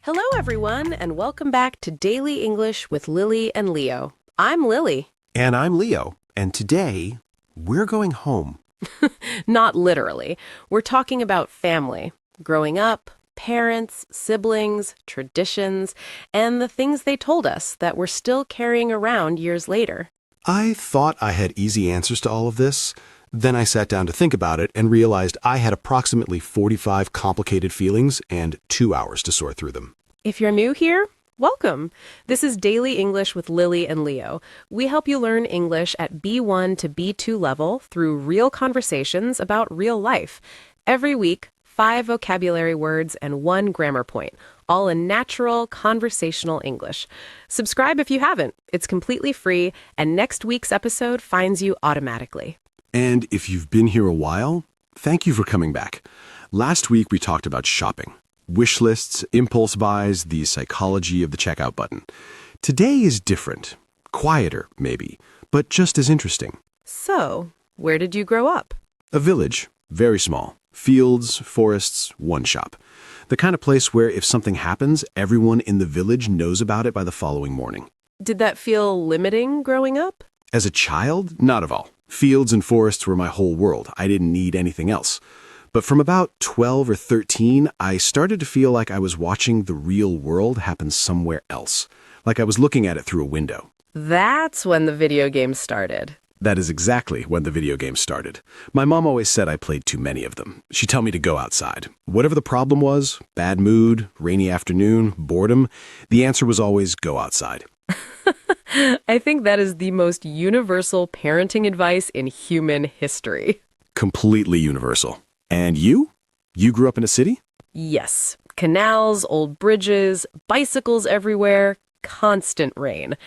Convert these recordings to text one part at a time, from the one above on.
Hello, everyone, and welcome back to Daily English with Lily and Leo. I'm Lily. And I'm Leo, and today we're going home. Not literally. We're talking about family, growing up, parents, siblings, traditions, and the things they told us that we're still carrying around years later. I thought I had easy answers to all of this. Then I sat down to think about it and realized I had approximately 45 complicated feelings and 2 hours to sort through them. If you're new here, welcome. This is Daily English with Lily and Leo. We help you learn English at B1 to B2 level through real conversations about real life. Every week, 5 vocabulary words and 1 grammar point, all in natural, conversational English. Subscribe if you haven't. It's completely free, and next week's episode finds you automatically. And if you've been here a while, thank you for coming back. Last week we talked about shopping, wish lists, impulse buys, the psychology of the checkout button. Today is different, quieter maybe, but just as interesting. So, where did you grow up? A village, very small. Fields, forests, one shop. The kind of place where if something happens, everyone in the village knows about it by the following morning. Did that feel limiting growing up? As a child, not at all. Fields and forests were my whole world. I didn't need anything else. But from about 12 or 13, I started to feel like I was watching the real world happen somewhere else. Like I was looking at it through a window. That's when the video games started. That is exactly when the video games started. My mom always said I played too many of them. She'd tell me to go outside. Whatever the problem was, bad mood, rainy afternoon, boredom, the answer was always go outside. I think that is the most universal parenting advice in human history. Completely universal. And you? You grew up in a city? Yes. Canals, old bridges, bicycles everywhere, constant rain.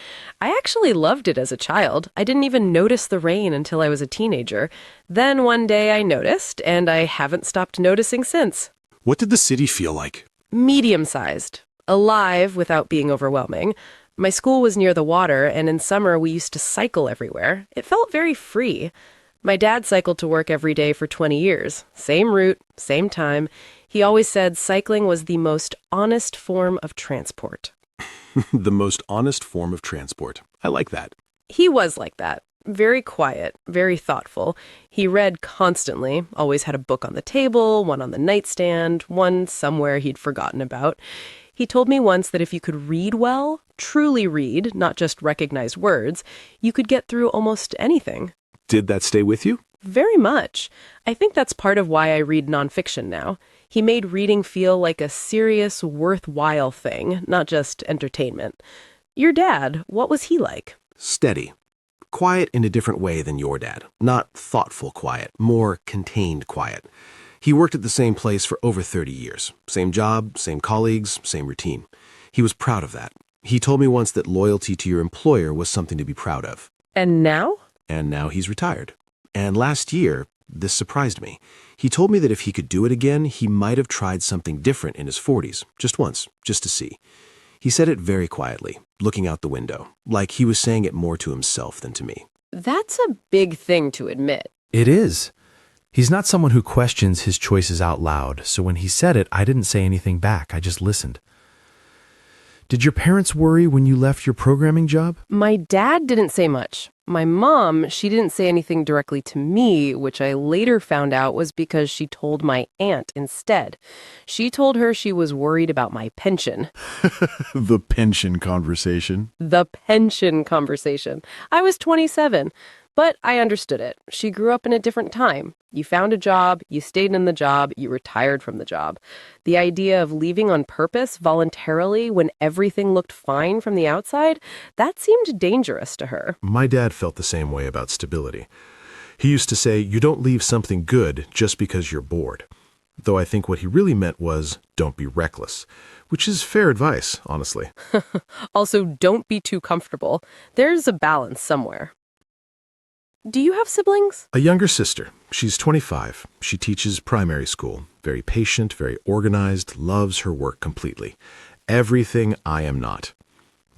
I actually loved it as a child. I didn't even notice the rain until I was a teenager. Then one day I noticed, and I haven't stopped noticing since. What did the city feel like? Medium-sized. Alive without being overwhelming. My school was near the water, and in summer we used to cycle everywhere. It felt very free. My dad cycled to work every day for 20 years. Same route, same time. He always said cycling was the most honest form of transport. The most honest form of transport. I like that. He was like that. Very quiet, very thoughtful. He read constantly, always had a book on the table, one on the nightstand, one somewhere he'd forgotten about. He told me once that if you could read well, truly read, not just recognize words, you could get through almost anything. Did that stay with you? Very much. I think that's part of why I read nonfiction now. He made reading feel like a serious, worthwhile thing, not just entertainment. Your dad, what was he like? Steady. Quiet in a different way than your dad. Not thoughtful quiet, more contained quiet. He worked at the same place for over 30 years. Same job, same colleagues, same routine. He was proud of that. He told me once that loyalty to your employer was something to be proud of. And now? And now he's retired. And last year, this surprised me. He told me that if he could do it again, he might have tried something different in his 40s, just once, just to see. He said it very quietly, looking out the window, like he was saying it more to himself than to me. That's a big thing to admit. It is. He's not someone who questions his choices out loud, so when he said it, I didn't say anything back. I just listened. Did your parents worry when you left your programming job? My dad didn't say much. My mom, she didn't say anything directly to me, which I later found out was because she told my aunt instead. She told her she was worried about my pension. The pension conversation. The pension conversation. I was 27, but I understood it. She grew up in a different time. You found a job, you stayed in the job, you retired from the job. The idea of leaving on purpose voluntarily when everything looked fine from the outside, that seemed dangerous to her. My dad felt the same way about stability. He used to say, you don't leave something good just because you're bored. Though I think what he really meant was, don't be reckless, which is fair advice, honestly. Also, don't be too comfortable. There's a balance somewhere. Do you have siblings? A younger sister. She's 25. She teaches primary school. Very patient, very organized, loves her work completely. Everything I am not.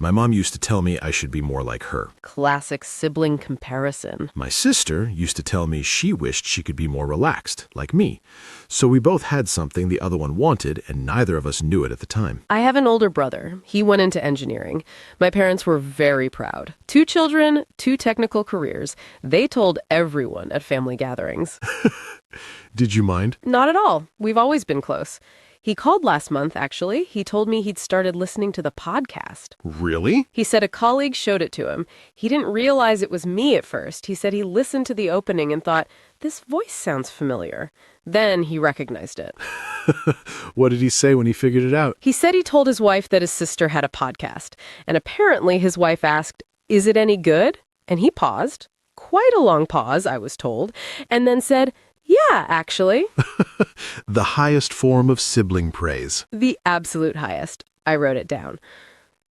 My mom used to tell me I should be more like her. Classic sibling comparison. My sister used to tell me she wished she could be more relaxed, like me. So we both had something the other one wanted, and neither of us knew it at the time. I have an older brother. He went into engineering. My parents were very proud. 2 children, 2 technical careers. They told everyone at family gatherings. Did you mind? Not at all. We've always been close. He called last month, actually. He told me he'd started listening to the podcast. Really? He said a colleague showed it to him. He didn't realize it was me at first. He said he listened to the opening and thought, this voice sounds familiar. Then he recognized it. What did he say when he figured it out? He said he told his wife that his sister had a podcast. And apparently his wife asked, is it any good? And he paused. Quite a long pause, I was told. And then said, yeah, actually. The highest form of sibling praise. The absolute highest. I wrote it down.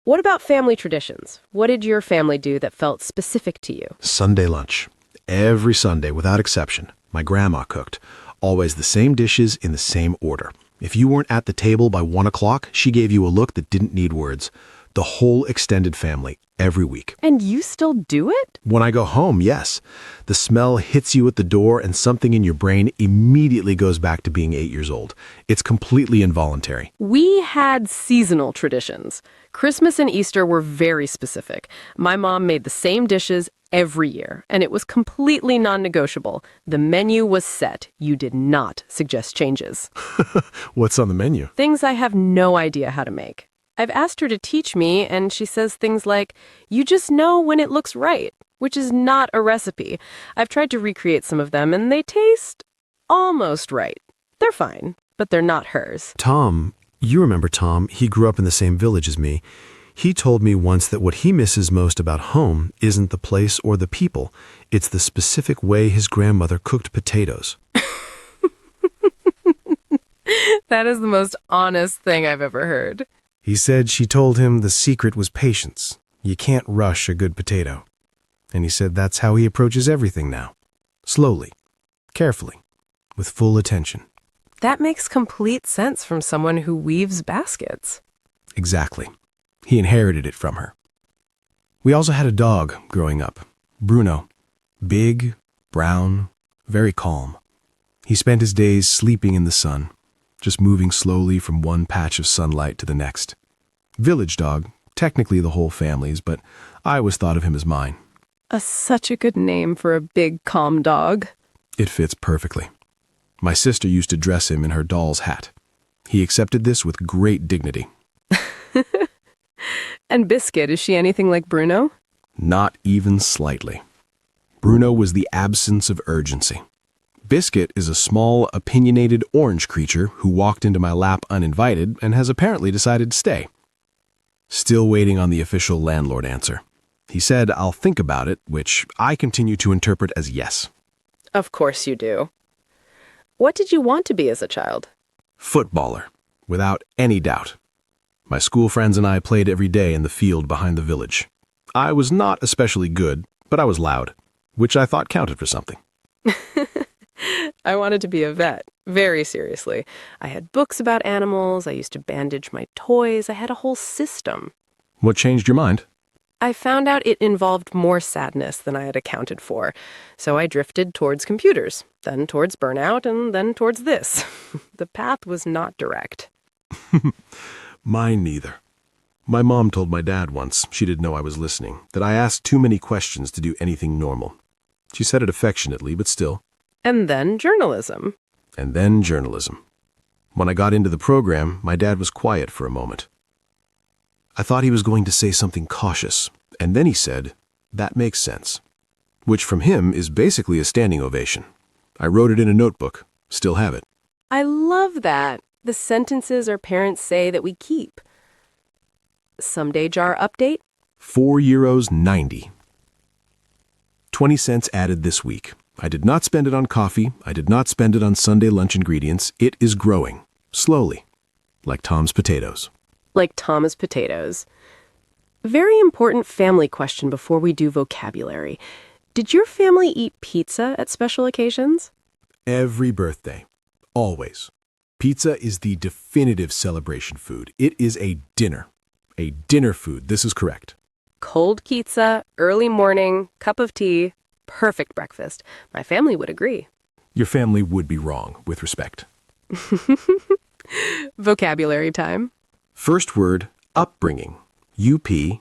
What about family traditions? What did your family do that felt specific to you? Sunday lunch. Every Sunday, without exception. My grandma cooked. Always the same dishes in the same order. If you weren't at the table by 1 o'clock, she gave you a look that didn't need words. The whole extended family, every week. And you still do it? When I go home, yes. The smell hits you at the door and something in your brain immediately goes back to being 8 years old. It's completely involuntary. We had seasonal traditions. Christmas and Easter were very specific. My mom made the same dishes every year, and it was completely non-negotiable. The menu was set. You did not suggest changes. What's on the menu? Things I have no idea how to make. I've asked her to teach me, and she says things like, you just know when it looks right, which is not a recipe. I've tried to recreate some of them, and they taste almost right. They're fine, but they're not hers. Tom, you remember Tom, he grew up in the same village as me. He told me once that what he misses most about home isn't the place or the people. It's the specific way his grandmother cooked potatoes. That is the most honest thing I've ever heard. He said she told him the secret was patience. You can't rush a good potato. And he said that's how he approaches everything now. Slowly, carefully, with full attention. That makes complete sense from someone who weaves baskets. Exactly. He inherited it from her. We also had a dog growing up, Bruno. Big, brown, very calm. He spent his days sleeping in the sun, just moving slowly from one patch of sunlight to the next. Village dog, technically the whole family's, but I always thought of him as mine. Such a good name for a big, calm dog. It fits perfectly. My sister used to dress him in her doll's hat. He accepted this with great dignity. And Biscuit, is she anything like Bruno? Not even slightly. Bruno was the absence of urgency. Biscuit is a small, opinionated orange creature who walked into my lap uninvited and has apparently decided to stay. Still waiting on the official landlord answer. He said, I'll think about it, which I continue to interpret as yes. Of course you do. What did you want to be as a child? Footballer, without any doubt. My school friends and I played every day in the field behind the village. I was not especially good, but I was loud, which I thought counted for something. I wanted to be a vet, very seriously. I had books about animals, I used to bandage my toys, I had a whole system. What changed your mind? I found out it involved more sadness than I had accounted for, so I drifted towards computers, then towards burnout, and then towards this. The path was not direct. Mine neither. My mom told my dad once, she didn't know I was listening, that I asked too many questions to do anything normal. She said it affectionately, but still. And then journalism. And then journalism. When I got into the program, my dad was quiet for a moment. I thought he was going to say something cautious, and then he said, that makes sense. Which from him is basically a standing ovation. I wrote it in a notebook, still have it. I love that. The sentences our parents say that we keep. Someday jar update? €4.90. 20 cents added this week. I did not spend it on coffee. I did not spend it on Sunday lunch ingredients. It is growing, slowly, like Tom's potatoes. Like Thomas potatoes. Very important family question before we do vocabulary. Did your family eat pizza at special occasions? Every birthday. Always. Pizza is the definitive celebration food. It is a dinner. A dinner food. This is correct. Cold pizza, early morning, cup of tea, perfect breakfast. My family would agree. Your family would be wrong, with respect. Vocabulary time. First word, upbringing. U-P-B-R-I-N-G-I-N-G.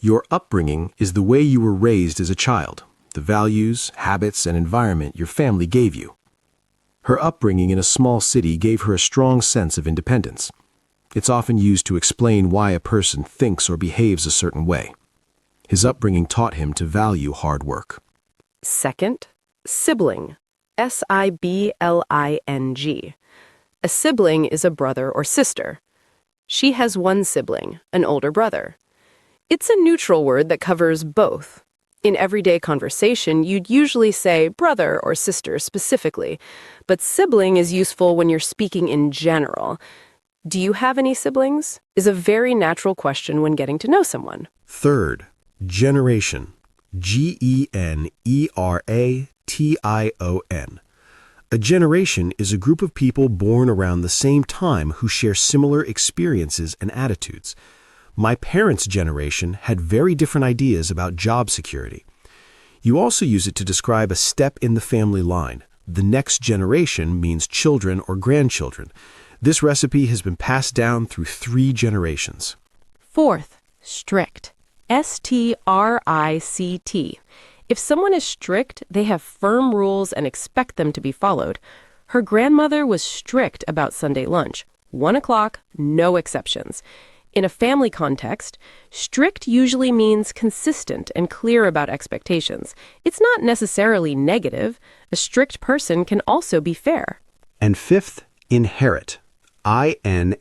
Your upbringing is the way you were raised as a child, the values, habits, and environment your family gave you. Her upbringing in a small city gave her a strong sense of independence. It's often used to explain why a person thinks or behaves a certain way. His upbringing taught him to value hard work. Second, sibling. S-I-B-L-I-N-G. A sibling is a brother or sister. She has one sibling, an older brother. It's a neutral word that covers both. In everyday conversation, you'd usually say brother or sister specifically, but sibling is useful when you're speaking in general. Do you have any siblings? Is a very natural question when getting to know someone. Third, generation. G-E-N-E-R-A-T-I-O-N. A generation is a group of people born around the same time who share similar experiences and attitudes. My parents' generation had very different ideas about job security. You also use it to describe a step in the family line. The next generation means children or grandchildren. This recipe has been passed down through 3 generations. Fourth, strict. S-T-R-I-C-T. If someone is strict, they have firm rules and expect them to be followed. Her grandmother was strict about Sunday lunch. 1 o'clock, no exceptions. In a family context, strict usually means consistent and clear about expectations. It's not necessarily negative. A strict person can also be fair. And fifth, inherit. I-N-H-E-R-I-T.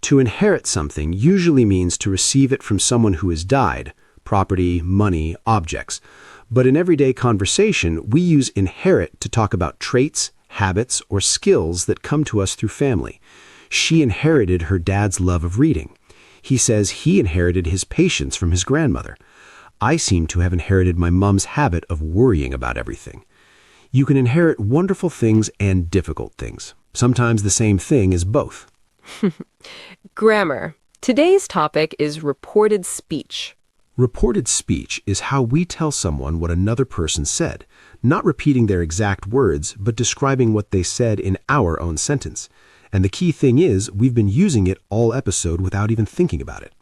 To inherit something usually means to receive it from someone who has died, property, money, objects. But in everyday conversation, we use inherit to talk about traits, habits, or skills that come to us through family. She inherited her dad's love of reading. He says he inherited his patience from his grandmother. I seem to have inherited my mom's habit of worrying about everything. You can inherit wonderful things and difficult things. Sometimes the same thing is both. Grammar. Today's topic is reported speech. Reported speech is how we tell someone what another person said, not repeating their exact words, but describing what they said in our own sentence. And the key thing is, we've been using it all episode without even thinking about it.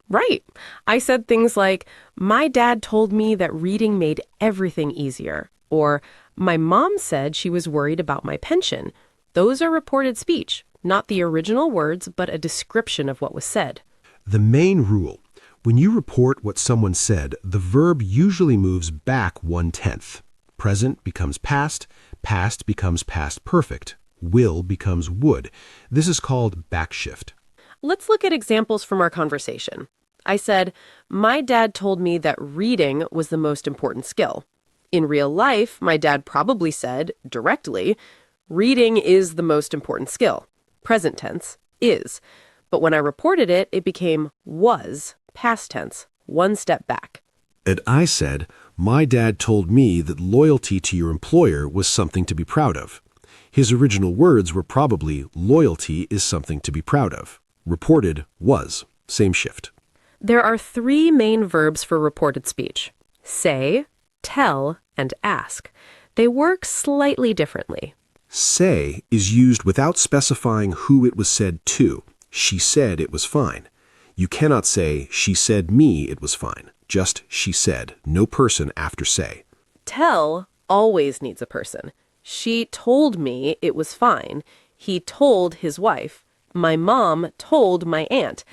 Right. I said things like, my dad told me that reading made everything easier. Or, my mom said she was worried about my pension. Those are reported speech, not the original words, but a description of what was said. The main rule: when you report what someone said, the verb usually moves back 1/10. Present becomes past, past becomes past perfect, will becomes would. This is called backshift. Let's look at examples from our conversation. I said, my dad told me that reading was the most important skill. In real life, my dad probably said, directly, reading is the most important skill. Present tense, is. But when I reported it, it became was, past tense, one step back. And I said, my dad told me that loyalty to your employer was something to be proud of. His original words were probably, loyalty is something to be proud of. Reported was, same shift. There are 3 main verbs for reported speech: say, tell, and ask. They work slightly differently. Say is used without specifying who it was said to. She said it was fine. You cannot say, she said me it was fine. Just she said, no person after say. Tell always needs a person. She told me it was fine. He told his wife. My mom told my aunt.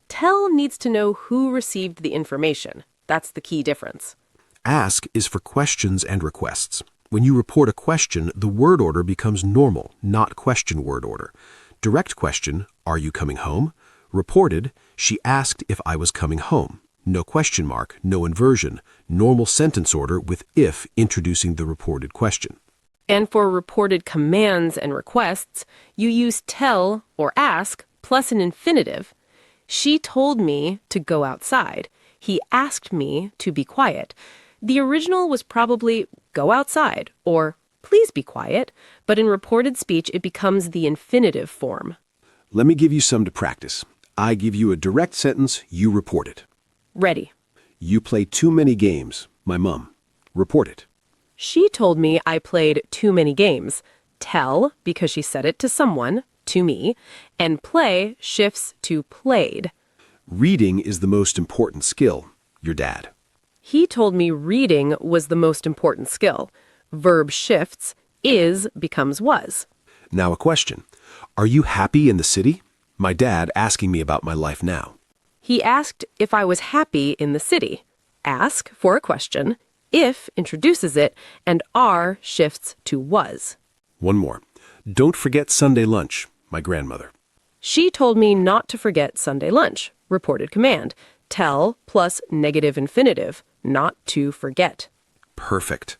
Tell needs to know who received the information. That's the key difference. Ask is for questions and requests. When you report a question, the word order becomes normal, not question word order. Direct question, are you coming home? Reported, she asked if I was coming home. No question mark, no inversion. Normal sentence order with if introducing the reported question. And for reported commands and requests, you use tell or ask plus an infinitive. She told me to go outside. He asked me to be quiet. The original was probably go outside or please be quiet, but in reported speech it becomes the infinitive form. Let me give you some to practice. I give you a direct sentence, you report it. Ready. You play too many games. My mom. Report it. She told me I played too many games. Tell, because she said it to someone, to me, and play shifts to played. Reading is the most important skill. Your dad. He told me reading was the most important skill. Verb shifts, is becomes was. Now a question. Are you happy in the city? My dad asking me about my life now. He asked if I was happy in the city. Ask for a question, if introduces it, and are shifts to was. One more. Don't forget Sunday lunch. My grandmother. She told me not to forget Sunday lunch. Reported command. Tell plus negative infinitive. Not to forget. Perfect.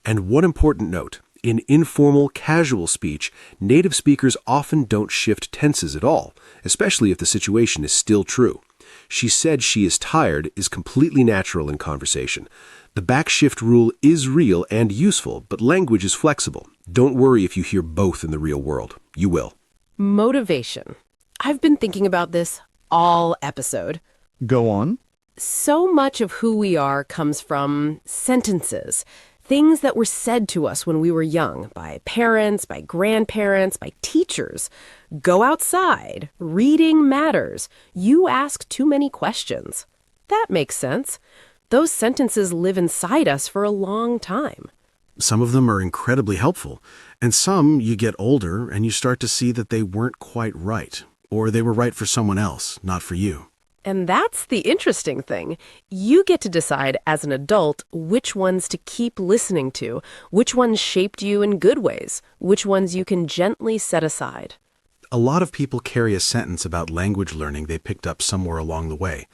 And one important note. In informal, casual speech, native speakers often don't shift tenses at all, especially if the situation is still true. She said she is tired is completely natural in conversation. The backshift rule is real and useful, but language is flexible. Don't worry if you hear both in the real world. You will. Motivation. I've been thinking about this all episode. Go on. So much of who we are comes from sentences, things that were said to us when we were young by parents, by grandparents, by teachers. Go outside. Reading matters. You ask too many questions. That makes sense. Those sentences live inside us for a long time. Some of them are incredibly helpful, and some you get older and you start to see that they weren't quite right, or they were right for someone else, not for you. And that's the interesting thing. You get to decide as an adult which ones to keep listening to, which ones shaped you in good ways, which ones you can gently set aside. A lot of people carry a sentence about language learning they picked up somewhere along the way.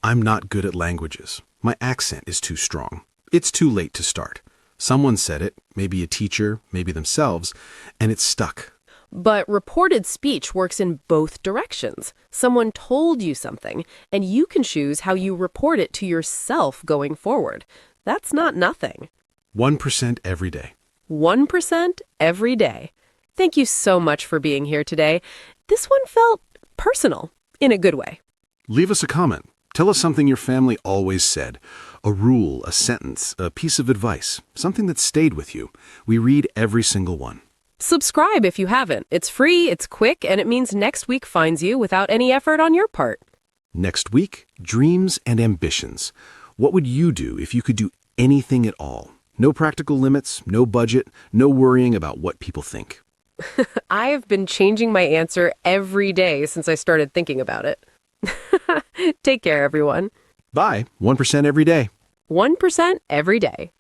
I'm not good at languages. My accent is too strong. It's too late to start. Someone said it, maybe a teacher, maybe themselves, and it's stuck. But reported speech works in both directions. Someone told you something, and you can choose how you report it to yourself going forward. That's not nothing. 1% every day. 1% every day. Thank you so much for being here today. This one felt personal, in a good way. Leave us a comment. Tell us something your family always said. A rule, a sentence, a piece of advice, something that stayed with you. We read every single one. Subscribe if you haven't. It's free, it's quick, and it means next week finds you without any effort on your part. Next week, dreams and ambitions. What would you do if you could do anything at all? No practical limits, no budget, no worrying about what people think. I have been changing my answer every day since I started thinking about it. Take care, everyone. Bye. 1% every day. 1% every day.